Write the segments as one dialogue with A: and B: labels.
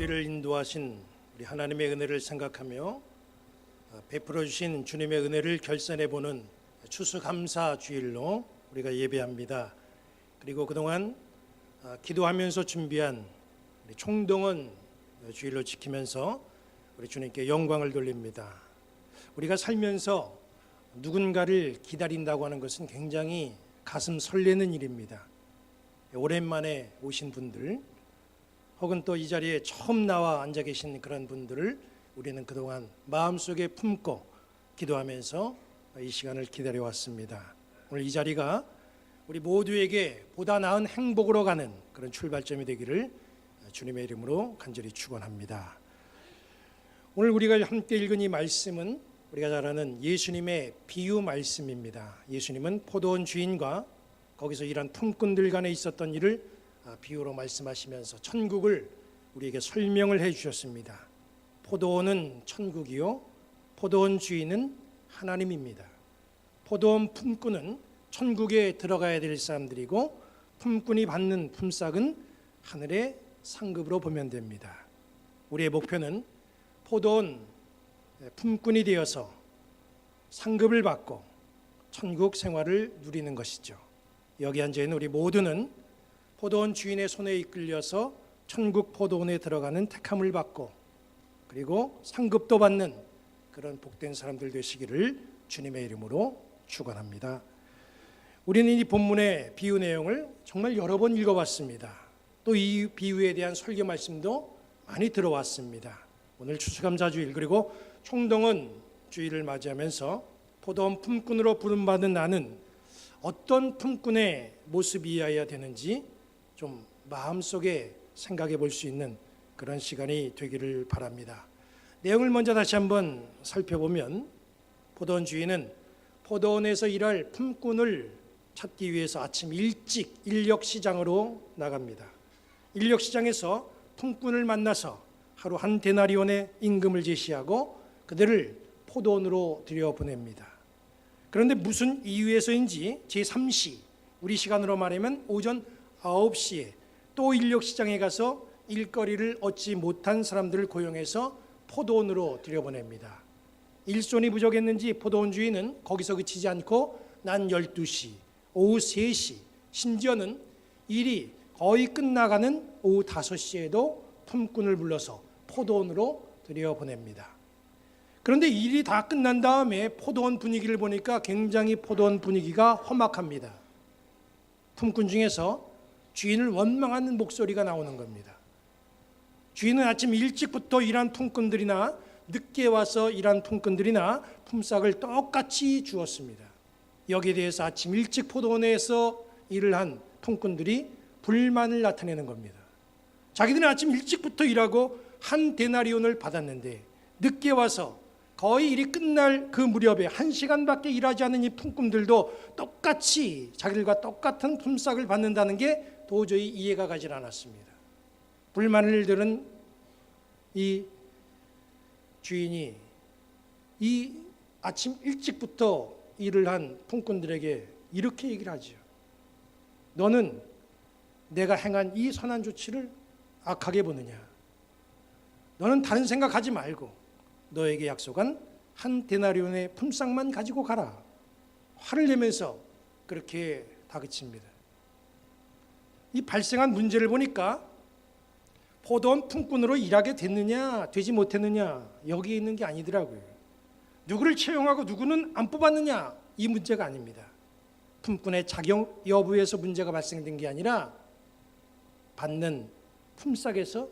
A: 우리를 인도하신 우리 하나님의 은혜를 생각하며 베풀어 주신 주님의 은혜를 결산해 보는 추수감사 주일로 우리가 예배합니다. 그리고 그동안 기도하면서 준비한 우리 총동원 주일로 지키면서 우리 주님께 영광을 돌립니다. 우리가 살면서 누군가를 기다린다고 하는 것은 굉장히 가슴 설레는 일입니다. 오랜만에 오신 분들 혹은 또 이 자리에 처음 나와 앉아 계신 그런 분들을 우리는 그동안 마음속에 품고 기도하면서 이 시간을 기다려왔습니다. 오늘 이 자리가 우리 모두에게 보다 나은 행복으로 가는 그런 출발점이 되기를 주님의 이름으로 간절히 축원합니다. 오늘 우리가 함께 읽은 이 말씀은 우리가 잘 아는 예수님의 비유 말씀입니다. 예수님은 포도원 주인과 거기서 일한 품꾼들 간에 있었던 일을 비유로 말씀하시면서 천국을 우리에게 설명을 해 주셨습니다. 포도원은 천국이요, 포도원 주인은 하나님입니다. 포도원 품꾼은 천국에 들어가야 될 사람들이고 품꾼이 받는 품삯은 하늘의 상급으로 보면 됩니다. 우리의 목표는 포도원 품꾼이 되어서 상급을 받고 천국 생활을 누리는 것이죠. 여기 앉아 있는 우리 모두는 포도원 주인의 손에 이끌려서 천국 포도원에 들어가는 택함을 받고 그리고 상급도 받는 그런 복된 사람들 되시기를 주님의 이름으로 축원합니다. 우리는 이 본문의 비유 내용을 정말 여러 번 읽어봤습니다. 또 이 비유에 대한 설교 말씀도 많이 들어왔습니다. 오늘 추수감사주일 그리고 총동원 주일을 맞이하면서 포도원 품꾼으로 부름받은 나는 어떤 품꾼의 모습이어야 되는지 좀 마음속에 생각해 볼 수 있는 그런 시간이 되기를 바랍니다. 내용을 먼저 다시 한번 살펴보면 포도원 주인은 포도원에서 일할 품꾼을 찾기 위해서 아침 일찍 인력시장으로 나갑니다. 인력시장에서 품꾼을 만나서 하루 한 데나리온의 임금을 제시하고 그들을 포도원으로 들여보냅니다. 그런데 무슨 이유에서인지 제3시, 우리 시간으로 말하면 오전 9시에 또 인력시장에 가서 일거리를 얻지 못한 사람들을 고용해서 포도원으로 들여보냅니다. 일손이 부족했는지 포도원 주인은 거기서 그치지 않고 낮 12시, 오후 3시, 심지어는 일이 거의 끝나가는 오후 5시에도 품꾼을 불러서 포도원으로 들여보냅니다. 그런데 일이 다 끝난 다음에 포도원 분위기를 보니까 굉장히 포도원 분위기가 험악합니다. 품꾼 중에서 주인을 원망하는 목소리가 나오는 겁니다. 주인은 아침 일찍부터 일한 품꾼들이나 늦게 와서 일한 품꾼들이나 품삯을 똑같이 주었습니다. 여기에 대해서 아침 일찍 포도원에서 일을 한 품꾼들이 불만을 나타내는 겁니다. 자기들은 아침 일찍부터 일하고 한 데나리온을 받았는데 늦게 와서 거의 일이 끝날 그 무렵에 1시간밖에 일하지 않은 이 품꾼들도 똑같이 자기들과 똑같은 품삯을 받는다는 게 도저히 이해가 가지 않았습니다. 불만을 들은 이 주인이 이 아침 일찍부터 일을 한 품꾼들에게 이렇게 얘기를 하죠. 너는 내가 행한 이 선한 조치를 악하게 보느냐? 너는 다른 생각하지 말고 너에게 약속한 한 데나리온의 품삯만 가지고 가라. 화를 내면서 그렇게 다그칩니다. 이 발생한 문제를 보니까 포도원 품꾼으로 일하게 됐느냐 되지 못했느냐 여기에 있는 게 아니더라고요. 누구를 채용하고 누구는 안 뽑았느냐 이 문제가 아닙니다. 품꾼의 자격 여부에서 문제가 발생된 게 아니라 받는 품삯에서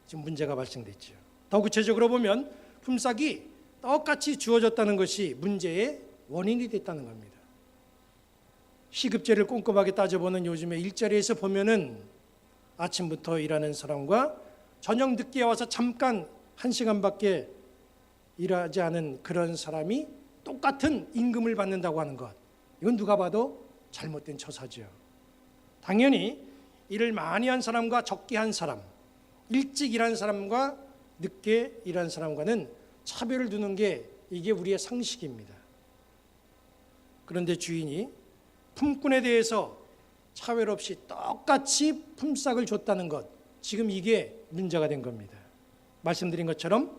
A: 지금 문제가 발생됐죠. 더 구체적으로 보면 품삯이 똑같이 주어졌다는 것이 문제의 원인이 됐다는 겁니다. 시급제를 꼼꼼하게 따져보는 요즘에 일자리에서 보면은 아침부터 일하는 사람과 저녁 늦게 와서 잠깐 1시간밖에 일하지 않은 그런 사람이 똑같은 임금을 받는다고 하는 것, 이건 누가 봐도 잘못된 처사죠. 당연히 일을 많이 한 사람과 적게 한 사람, 일찍 일한 사람과 늦게 일한 사람과는 차별을 두는 게 이게 우리의 상식입니다. 그런데 주인이 품꾼에 대해서 차별 없이 똑같이 품삯을 줬다는 것, 지금 이게 문제가 된 겁니다. 말씀드린 것처럼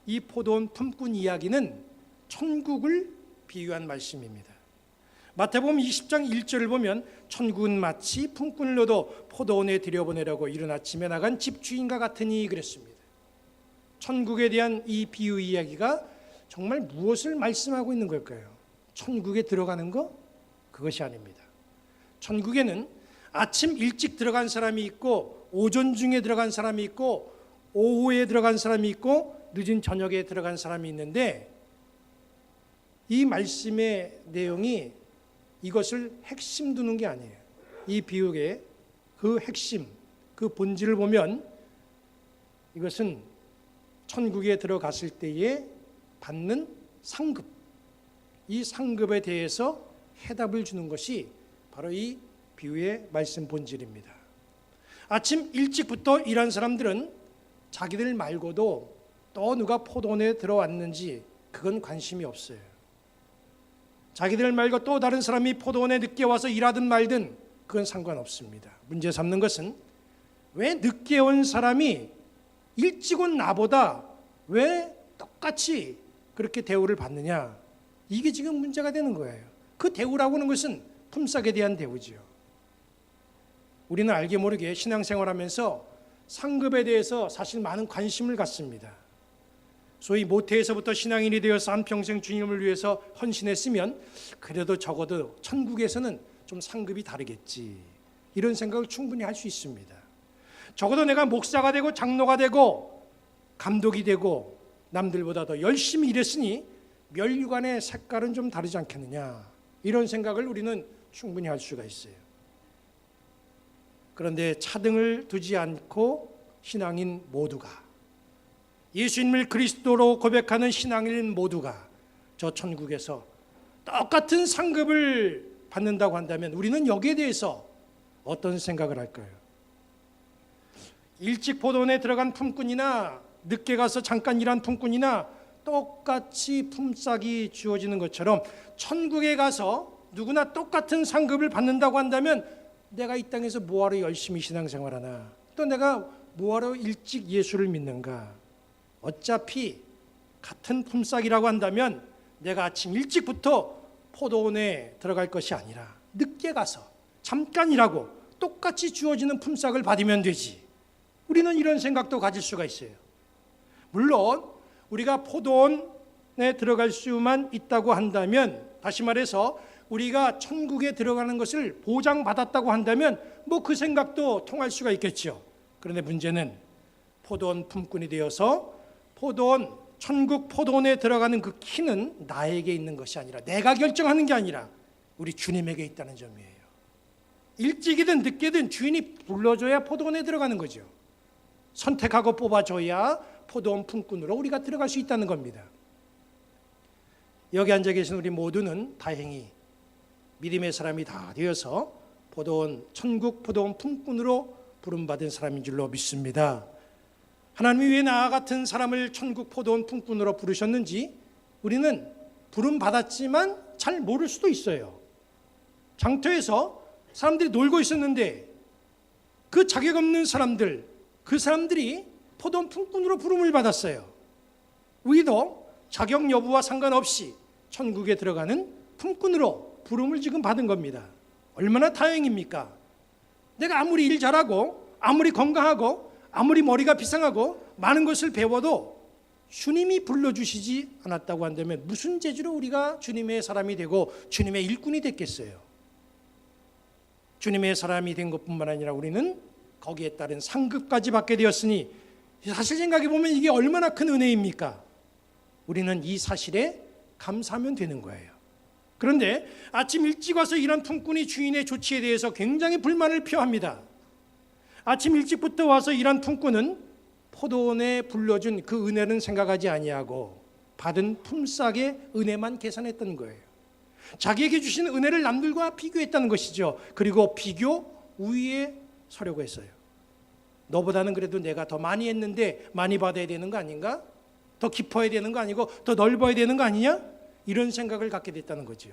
A: 이 포도원 품꾼 이야기는 천국을 비유한 말씀입니다. 마태복음 20장 1절을 보면 천국은 마치 품꾼을 얻어 포도원에 들여보내려고 이른 아침에 나간 집주인과 같으니 그랬습니다. 천국에 대한 이 비유 이야기가 정말 무엇을 말씀하고 있는 걸까요? 천국에 들어가는 거? 그것이 아닙니다. 천국에는 아침 일찍 들어간 사람이 있고 오전 중에 들어간 사람이 있고 오후에 들어간 사람이 있고 늦은 저녁에 들어간 사람이 있는데 이 말씀의 내용이 이것을 핵심 두는 게 아니에요. 이 비유의 그 핵심, 그 본질을 보면 이것은 천국에 들어갔을 때에 받는 상급, 이 상급에 대해서 해답을 주는 것이 바로 이 비유의 말씀 본질입니다. 아침 일찍부터 일한 사람들은 자기들 말고도 또 누가 포도원에 들어왔는지 그건 관심이 없어요. 자기들 말고 또 다른 사람이 포도원에 늦게 와서 일하든 말든 그건 상관없습니다. 문제 삼는 것은 왜 늦게 온 사람이 일찍 온 나보다 왜 똑같이 그렇게 대우를 받느냐, 이게 지금 문제가 되는 거예요. 그 대우라고 하는 것은 품삯에 대한 대우지요. 우리는 알게 모르게 신앙생활하면서 상급에 대해서 사실 많은 관심을 갖습니다. 소위 모태에서부터 신앙인이 되어서 한평생 주님을 위해서 헌신했으면 그래도 적어도 천국에서는 좀 상급이 다르겠지, 이런 생각을 충분히 할 수 있습니다. 적어도 내가 목사가 되고 장로가 되고 감독이 되고 남들보다 더 열심히 일했으니 멸류관의 색깔은 좀 다르지 않겠느냐, 이런 생각을 우리는 충분히 할 수가 있어요. 그런데 차등을 두지 않고 신앙인 모두가, 예수님을 그리스도로 고백하는 신앙인 모두가 저 천국에서 똑같은 상급을 받는다고 한다면 우리는 여기에 대해서 어떤 생각을 할까요? 일찍 포도원에 들어간 품꾼이나 늦게 가서 잠깐 일한 품꾼이나 똑같이 품삯이 주어지는 것처럼 천국에 가서 누구나 똑같은 상급을 받는다고 한다면 내가 이 땅에서 뭐하러 열심히 신앙생활하나, 또 내가 뭐하러 일찍 예수를 믿는가, 어차피 같은 품삯이라고 한다면 내가 아침 일찍부터 포도원에 들어갈 것이 아니라 늦게 가서 잠깐 일하고 똑같이 주어지는 품삯을 받으면 되지, 우리는 이런 생각도 가질 수가 있어요. 물론 우리가 포도원에 들어갈 수만 있다고 한다면, 다시 말해서 우리가 천국에 들어가는 것을 보장받았다고 한다면 뭐 그 생각도 통할 수가 있겠죠. 그런데 문제는 포도원 품꾼이 되어서 포도원, 천국 포도원에 들어가는 그 키는 나에게 있는 것이 아니라, 내가 결정하는 게 아니라 우리 주님에게 있다는 점이에요. 일찍이든 늦게든 주인이 불러줘야 포도원에 들어가는 거죠. 선택하고 뽑아줘야 포도원 품꾼으로 우리가 들어갈 수 있다는 겁니다. 여기 앉아 계신 우리 모두는 다행히 믿음의 사람이 다 되어서 포도원, 천국 포도원 품꾼으로 부름받은 사람인 줄로 믿습니다. 하나님이 왜 나와 같은 사람을 천국 포도원 품꾼으로 부르셨는지 우리는 부름받았지만 잘 모를 수도 있어요. 장터에서 사람들이 놀고 있었는데 그 자격 없는 사람들, 그 사람들이 포도원 품꾼으로 부름을 받았어요. 우리도 자격 여부와 상관없이 천국에 들어가는 품꾼으로 부름을 지금 받은 겁니다. 얼마나 다행입니까? 내가 아무리 일 잘하고 아무리 건강하고 아무리 머리가 비상하고 많은 것을 배워도 주님이 불러주시지 않았다고 한다면 무슨 재주로 우리가 주님의 사람이 되고 주님의 일꾼이 됐겠어요? 주님의 사람이 된 것뿐만 아니라 우리는 거기에 따른 상급까지 받게 되었으니 사실 생각해 보면 이게 얼마나 큰 은혜입니까? 우리는 이 사실에 감사하면 되는 거예요. 그런데 아침 일찍 와서 일한 품꾼이 주인의 조치에 대해서 굉장히 불만을 표합니다. 아침 일찍부터 와서 일한 품꾼은 포도원에 불러준 그 은혜는 생각하지 아니하고 받은 품삯의 은혜만 계산했던 거예요. 자기에게 주신 은혜를 남들과 비교했다는 것이죠. 그리고 비교 우위에 서려고 했어요. 너보다는 그래도 내가 더 많이 했는데 많이 받아야 되는 거 아닌가? 더 깊어야 되는 거 아니고 더 넓어야 되는 거 아니냐? 이런 생각을 갖게 됐다는 거죠.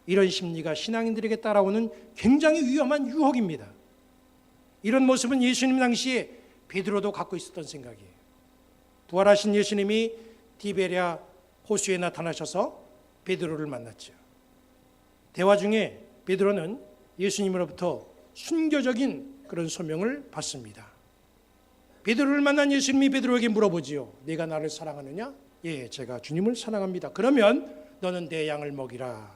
A: 이런 심리가 신앙인들에게 따라오는 굉장히 위험한 유혹입니다. 이런 모습은 예수님 당시에 베드로도 갖고 있었던 생각이에요. 부활하신 예수님이 디베랴 호수에 나타나셔서 베드로를 만났죠. 대화 중에 베드로는 예수님으로부터 순교적인 그런 소명을 받습니다. 베드로를 만난 예수님이 베드로에게 물어보지요. 네가 나를 사랑하느냐? 예, 제가 주님을 사랑합니다. 그러면 너는 내 양을 먹이라.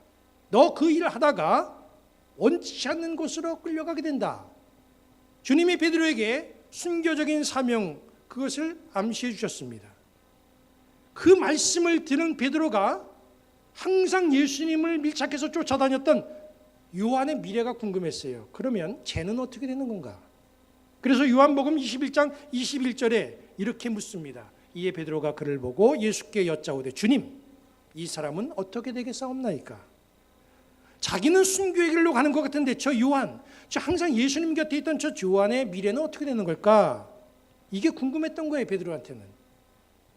A: 너 그 일 하다가 원치 않는 곳으로 끌려가게 된다. 주님이 베드로에게 순교적인 사명, 그것을 암시해 주셨습니다. 그 말씀을 들은 베드로가 항상 예수님을 밀착해서 쫓아다녔던 요한의 미래가 궁금했어요. 그러면 쟤는 어떻게 되는 건가? 그래서 요한복음 21장 21절에 이렇게 묻습니다. 이에 베드로가 그를 보고 예수께 여짜오되 주님, 이 사람은 어떻게 되겠사옵나이까? 자기는 순교의 길로 가는 것 같은데 저 요한, 저 항상 예수님 곁에 있던 저 요한의 미래는 어떻게 되는 걸까? 이게 궁금했던 거예요, 베드로한테는.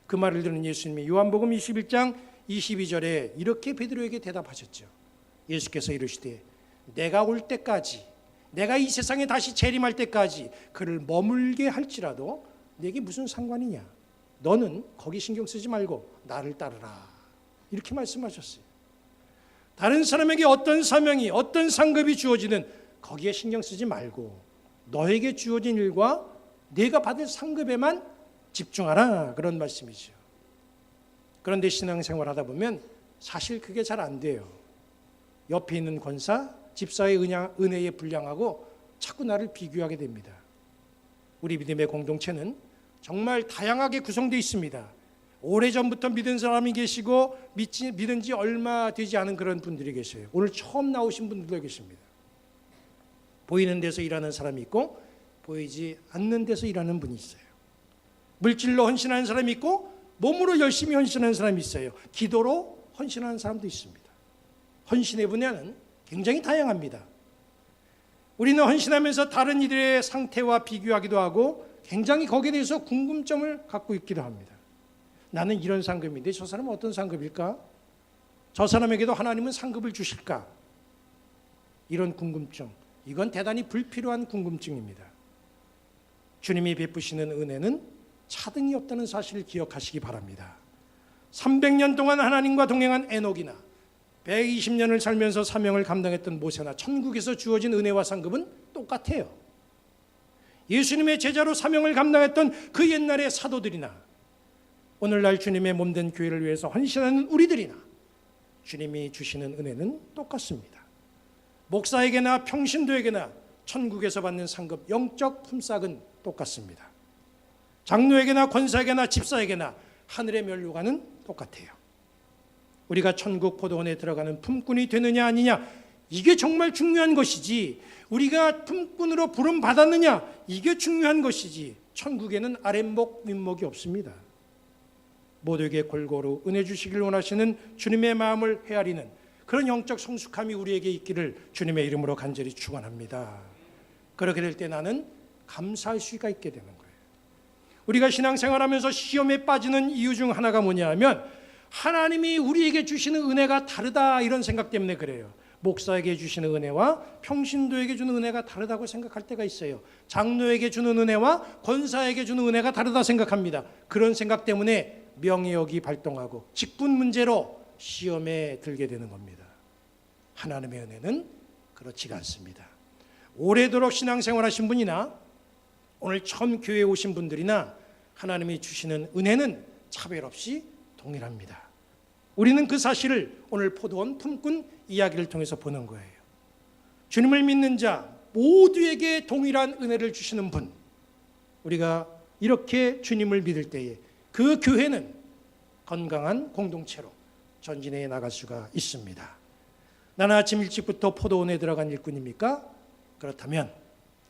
A: 그 말을 들은 예수님이 요한복음 21장 22절에 이렇게 베드로에게 대답하셨죠. 예수께서 이르시되 내가 올 때까지, 내가 이 세상에 다시 재림할 때까지 그를 머물게 할지라도 내게 무슨 상관이냐? 너는 거기 신경 쓰지 말고 나를 따르라. 이렇게 말씀하셨어요. 다른 사람에게 어떤 사명이, 어떤 상급이 주어지는 거기에 신경 쓰지 말고 너에게 주어진 일과 내가 받을 상급에만 집중하라, 그런 말씀이죠. 그런데 신앙생활 하다 보면 사실 그게 잘 안 돼요. 옆에 있는 권사, 집사의 은혜에 불량하고 자꾸 나를 비교하게 됩니다. 우리 믿음의 공동체는 정말 다양하게 구성되어 있습니다. 오래전부터 믿은 사람이 계시고 믿은 지 얼마 되지 않은 그런 분들이 계세요. 오늘 처음 나오신 분들도 계십니다. 보이는 데서 일하는 사람이 있고 보이지 않는 데서 일하는 분이 있어요. 물질로 헌신하는 사람이 있고 몸으로 열심히 헌신하는 사람이 있어요. 기도로 헌신하는 사람도 있습니다. 헌신의 분야는 굉장히 다양합니다. 우리는 헌신하면서 다른 이들의 상태와 비교하기도 하고 굉장히 거기에 대해서 궁금점을 갖고 있기도 합니다. 나는 이런 상급인데 저 사람은 어떤 상급일까? 저 사람에게도 하나님은 상급을 주실까? 이런 궁금증, 이건 대단히 불필요한 궁금증입니다. 주님이 베푸시는 은혜는 차등이 없다는 사실을 기억하시기 바랍니다. 300년 동안 하나님과 동행한 에녹이나 120년을 살면서 사명을 감당했던 모세나 천국에서 주어진 은혜와 상급은 똑같아요. 예수님의 제자로 사명을 감당했던 그 옛날의 사도들이나 오늘날 주님의 몸된 교회를 위해서 헌신하는 우리들이나 주님이 주시는 은혜는 똑같습니다. 목사에게나 평신도에게나 천국에서 받는 상급, 영적 품삯은 똑같습니다. 장로에게나 권사에게나 집사에게나 하늘의 면류관은 똑같아요. 우리가 천국 포도원에 들어가는 품꾼이 되느냐 아니냐, 이게 정말 중요한 것이지, 우리가 품꾼으로 부름 받았느냐, 이게 중요한 것이지, 천국에는 아랫목 윗목이 없습니다. 모두에게 골고루 은혜 주시길 원하시는 주님의 마음을 헤아리는 그런 영적 성숙함이 우리에게 있기를 주님의 이름으로 간절히 축원합니다. 그렇게 될 때 나는 감사할 수가 있게 되는 거예요. 우리가 신앙생활하면서 시험에 빠지는 이유 중 하나가 뭐냐 하면 하나님이 우리에게 주시는 은혜가 다르다, 이런 생각 때문에 그래요. 목사에게 주시는 은혜와 평신도에게 주는 은혜가 다르다고 생각할 때가 있어요. 장로에게 주는 은혜와 권사에게 주는 은혜가 다르다 생각합니다. 그런 생각 때문에 명예욕이 발동하고 직분 문제로 시험에 들게 되는 겁니다. 하나님의 은혜는 그렇지가 않습니다. 오래도록 신앙생활 하신 분이나 오늘 처음 교회에 오신 분들이나 하나님이 주시는 은혜는 차별 없이 동일합니다. 우리는 그 사실을 오늘 포도원 품꾼 이야기를 통해서 보는 거예요. 주님을 믿는 자 모두에게 동일한 은혜를 주시는 분, 우리가 이렇게 주님을 믿을 때에 그 교회는 건강한 공동체로 전진해 나갈 수가 있습니다. 나는 아침 일찍부터 포도원에 들어간 일꾼입니까? 그렇다면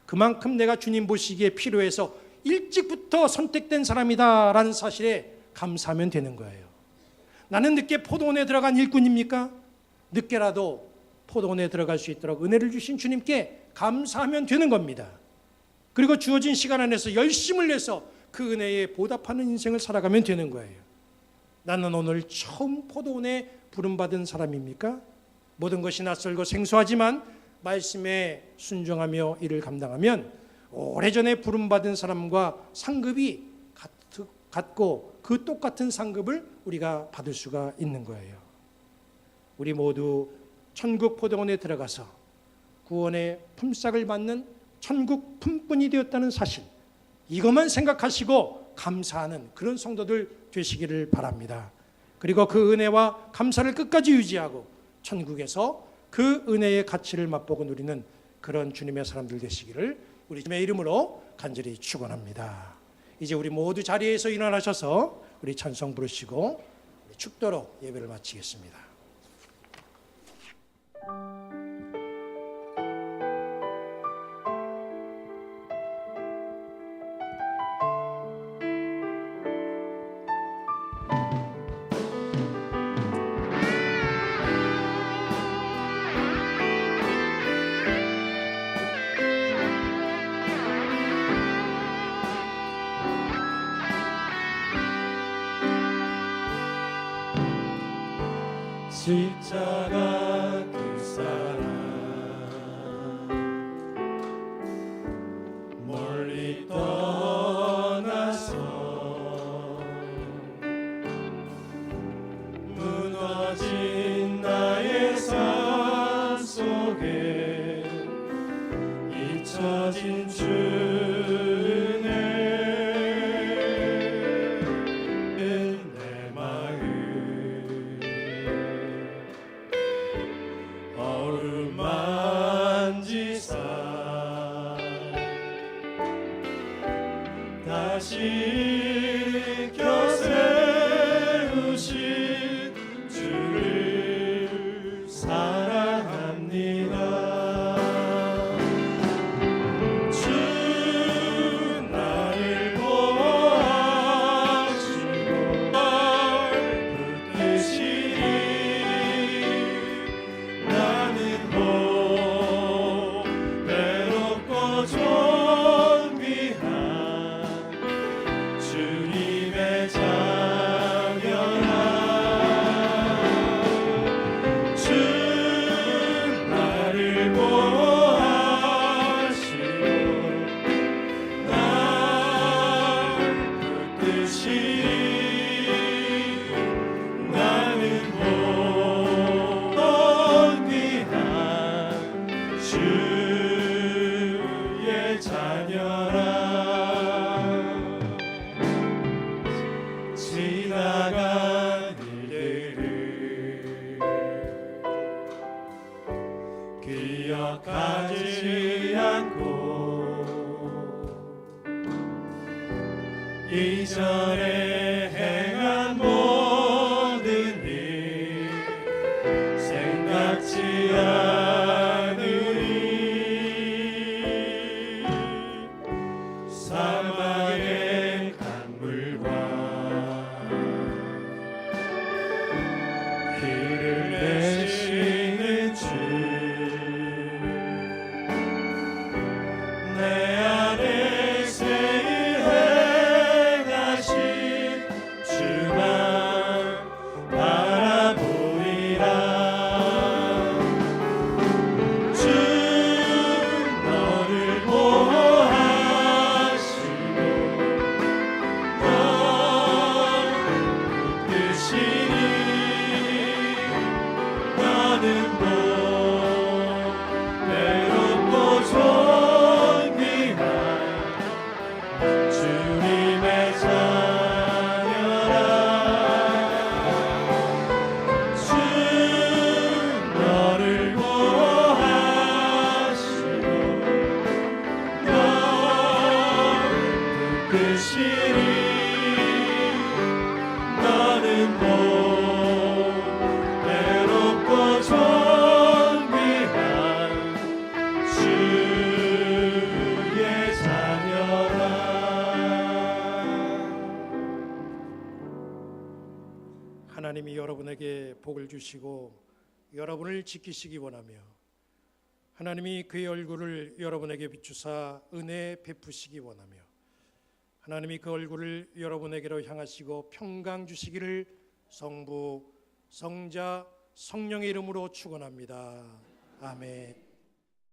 A: 그만큼 내가 주님 보시기에 필요해서 일찍부터 선택된 사람이다라는 사실에 감사하면 되는 거예요. 나는 늦게 포도원에 들어간 일꾼입니까? 늦게라도 포도원에 들어갈 수 있도록 은혜를 주신 주님께 감사하면 되는 겁니다. 그리고 주어진 시간 안에서 열심을 내서 그 은혜에 보답하는 인생을 살아가면 되는 거예요. 나는 오늘 처음 포도원에 부름받은 사람입니까? 모든 것이 낯설고 생소하지만 말씀에 순종하며 일을 감당하면 오래전에 부름받은 사람과 상급이 같고 그 똑같은 상급을 우리가 받을 수가 있는 거예요. 우리 모두 천국 포도원에 들어가서 구원의 품삯을 받는 천국 품꾼이 되었다는 사실, 이것만 생각하시고 감사하는 그런 성도들 되시기를 바랍니다. 그리고 그 은혜와 감사를 끝까지 유지하고 천국에서 그 은혜의 가치를 맛보고 누리는 그런 주님의 사람들 되시기를 우리 주님의 이름으로 간절히 축원합니다. 이제 우리 모두 자리에서 일어나셔서 우리 찬송 부르시고 축도로 예배를 마치겠습니다.
B: 십자가 그 사랑 멀리 떠나서 무너진 나의 삶 속에 잊혀진 주네 내 마음 어루만지사 다시 일으켜 세우신 주를 사랑합니다. 주 나를 보호하시고 날 붙드시니 나는 외롭고 존귀한 주님의 자녀라. 주 나를 보호하시고 날 붙드시니 나는 존귀한 주의 자녀라. 지나간 일들을 기억하지 않고 이전에 행한 모든 일 생각지 않으니 사막의 강물과 길을 내시는 주 내 안에 새 일 행하신 주만 바라보리라. 주 너를 보호하시고 널 붙드시니 나는 외롭고 존귀한 주님의 자녀라. 주 너를 보호하시고 널 붙드시니 나는 외롭고 존귀한 주의 자녀라.
A: 하나님이 여러분에게 복을 주시고 여러분을 지키시기 원하며 하나님이 그의 얼굴을 여러분에게 비추사 은혜 베푸시기 원하며 하나님이 그 얼굴을 여러분에게로 향하시고 평강 주시기를 성부, 성자, 성령의 이름으로 축원합니다. 아멘.